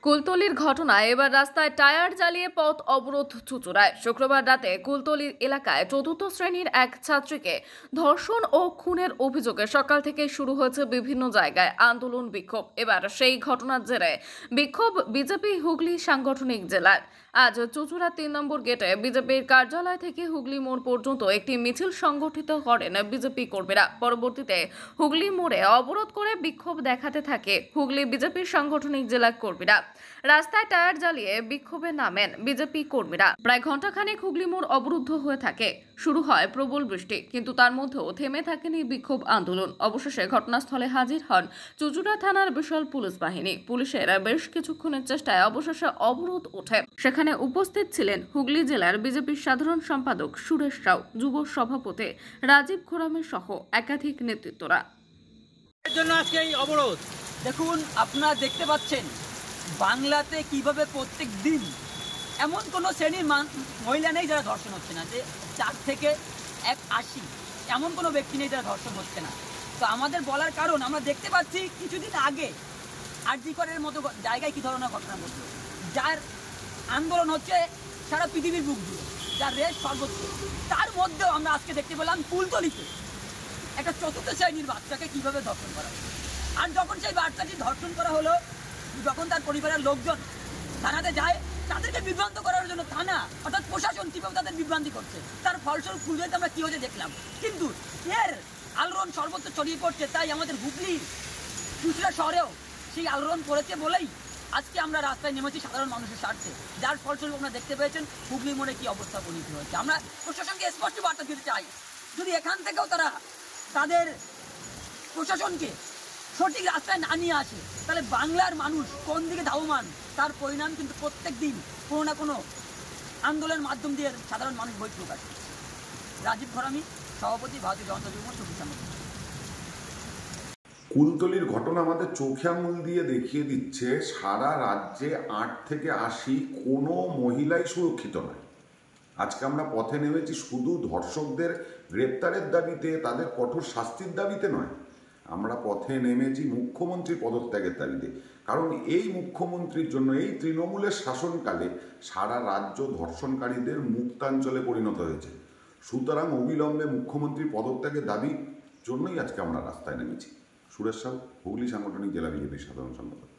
কুলতলির ঘটনায় এবার রাস্তায় টায়ার জ্বালিয়ে পথ অবরোধ চুঁচুড়ায়। শুক্রবার রাতে কুলতলির এলাকায় চতুর্থ শ্রেণীর এক ছাত্রীকে ধর্ষণ ও খুনের অভিযোগে সকাল থেকে শুরু হয়েছে বিভিন্ন জায়গায় আন্দোলন বিক্ষোভ। এবার সেই ঘটনার জেরে বিক্ষোভ বিজেপি হুগলি সাংগঠনিক জেলার। আজ চুঁচুড়া ৩ নম্বর গেটে বিজেপির কার্যালয় থেকে হুগলি মোড় পর্যন্ত একটি মিছিল সংগঠিত করেন বিজেপি কর্মীরা। পরবর্তীতে হুগলি মোড়ে অবরোধ করে বিক্ষোভ দেখাতে থাকে হুগলি বিজেপির সাংগঠনিক জেলা কর্মীরা। রাস্তায় টায়ার জ্বালিয়ে বিক্ষোভে নামেন বিজেপি কর্মীরা। প্রায় ঘণ্টাখানেক হুগলি মোড় অবরুদ্ধ হয়ে থাকে। শুরু হয় প্রবল বৃষ্টি, কিন্তু তার মধ্যেও থেমে থাকেনি বিক্ষোভ আন্দোলন। অবশেষে ঘটনাস্থলে হাজির হন চুঁচুড়া থানার বিশাল পুলিশ বাহিনী। পুলিশের বেশ কিছুক্ষণের চেষ্টায় অবশেষে অবরোধ ওঠে। সেখানে উপস্থিত ছিলেন হুগলি জেলার বিজেপির সাধারণ সম্পাদক সুরেশ রাও, যুব সভাপতি রাজীব খোরামের সহ একাধিক নেতৃত্বরা। এর জন্য আজকে এই অবরোধ। দেখুন, আপনারা দেখতে পাচ্ছেন বাংলাতে কিভাবে প্রত্যেক দিন এমন কোনো শ্রেণীর মহিলা নেই যারা ধর্ষণ হচ্ছে না, যে 4 থেকে 80 এমন কোনো ব্যক্তি নেই যারা ধর্ষণ হচ্ছে না। তো আমাদের বলার কারণ, আমরা দেখতে পাচ্ছি কিছুদিন আগে আরজি করের মতো জায়গায় কী ধরনের ঘটনা ঘটলো, যার আন্দোলন হচ্ছে সারা পৃথিবীর বুক জুড়ে, যার রেস সর্বোচ্চ। তার মধ্যেও আমরা আজকে দেখতে পেলাম কুলতলিতে একটা চতুর্থ শ্রেণীর বাচ্চাকে কীভাবে ধর্ষণ করা হলো। আর যখন সেই বাচ্চাটি ধর্ষণ করা হলো, যখন তার পরিবারের লোকজন থানাতে যায়, তাদেরকে বিভ্রান্ত করার জন্য থানা অর্থাৎ প্রশাসন কীভাবে তাদের বিভ্রান্তি করছে, তার ফলস্বরূপ খুলতে আমরা কী হয়েছে দেখলাম। কিন্তু এর আলোড়ন সর্বত্র ছড়িয়ে পড়ছে। তাই আমাদের হুগলির চুঁচুড়া শহরেও সেই আলোড়ন পড়েছে বলেই আজকে আমরা রাস্তায় নেমেছি সাধারণ মানুষের স্বার্থে, যার ফলস্বরূপ আমরা দেখতে পেয়েছেন হুগলি মোড়ে কী অবস্থা পরিণত হয়েছে। আমরা প্রশাসনকে স্পষ্ট বার্তা দিতে চাই, যদি এখান থেকেও তারা তাদের প্রশাসনকে সঠিক রাস্তায় না নিয়ে আসে, তাহলে বাংলার মানুষ কোন দিকে ধাবমান তার পরিণাম কিন্তু প্রত্যেক দিন কোনো না কোনো আন্দোলনের মাধ্যম দিয়ে সাধারণ মানুষ বই প্রকাশ করছে। রাজীব খোরামি, সভাপতি, ভারতীয় জনতা যুব শক্তি সংগঠন। কুলতলির ঘটনা আমাদের চোখে আঙুল দিয়ে দেখিয়ে দিচ্ছে সারা রাজ্যে 8 থেকে 80 কোনো মহিলাই সুরক্ষিত নয়। আজকে আমরা পথে নেমেছি শুধু ধর্ষকদের গ্রেপ্তারের দাবিতে, তাদের কঠোর শাস্তির দাবিতে নয়। আমরা পথে নেমেছি মুখ্যমন্ত্রী পদত্যাগের দাবিতে। কারণ এই মুখ্যমন্ত্রীর জন্য, এই তৃণমূলের শাসনকালে সারা রাজ্য ধর্ষণকারীদের মুক্তাঞ্চলে পরিণত হয়েছে। সুতরাং অবিলম্বে মুখ্যমন্ত্রী পদত্যাগের দাবির জন্যই আজকে আমরা রাস্তায় নেমেছি। সুরেশ রাও, হুগলি সাংগঠনিক জেলা বিজেপির সাধারণ সম্পাদক।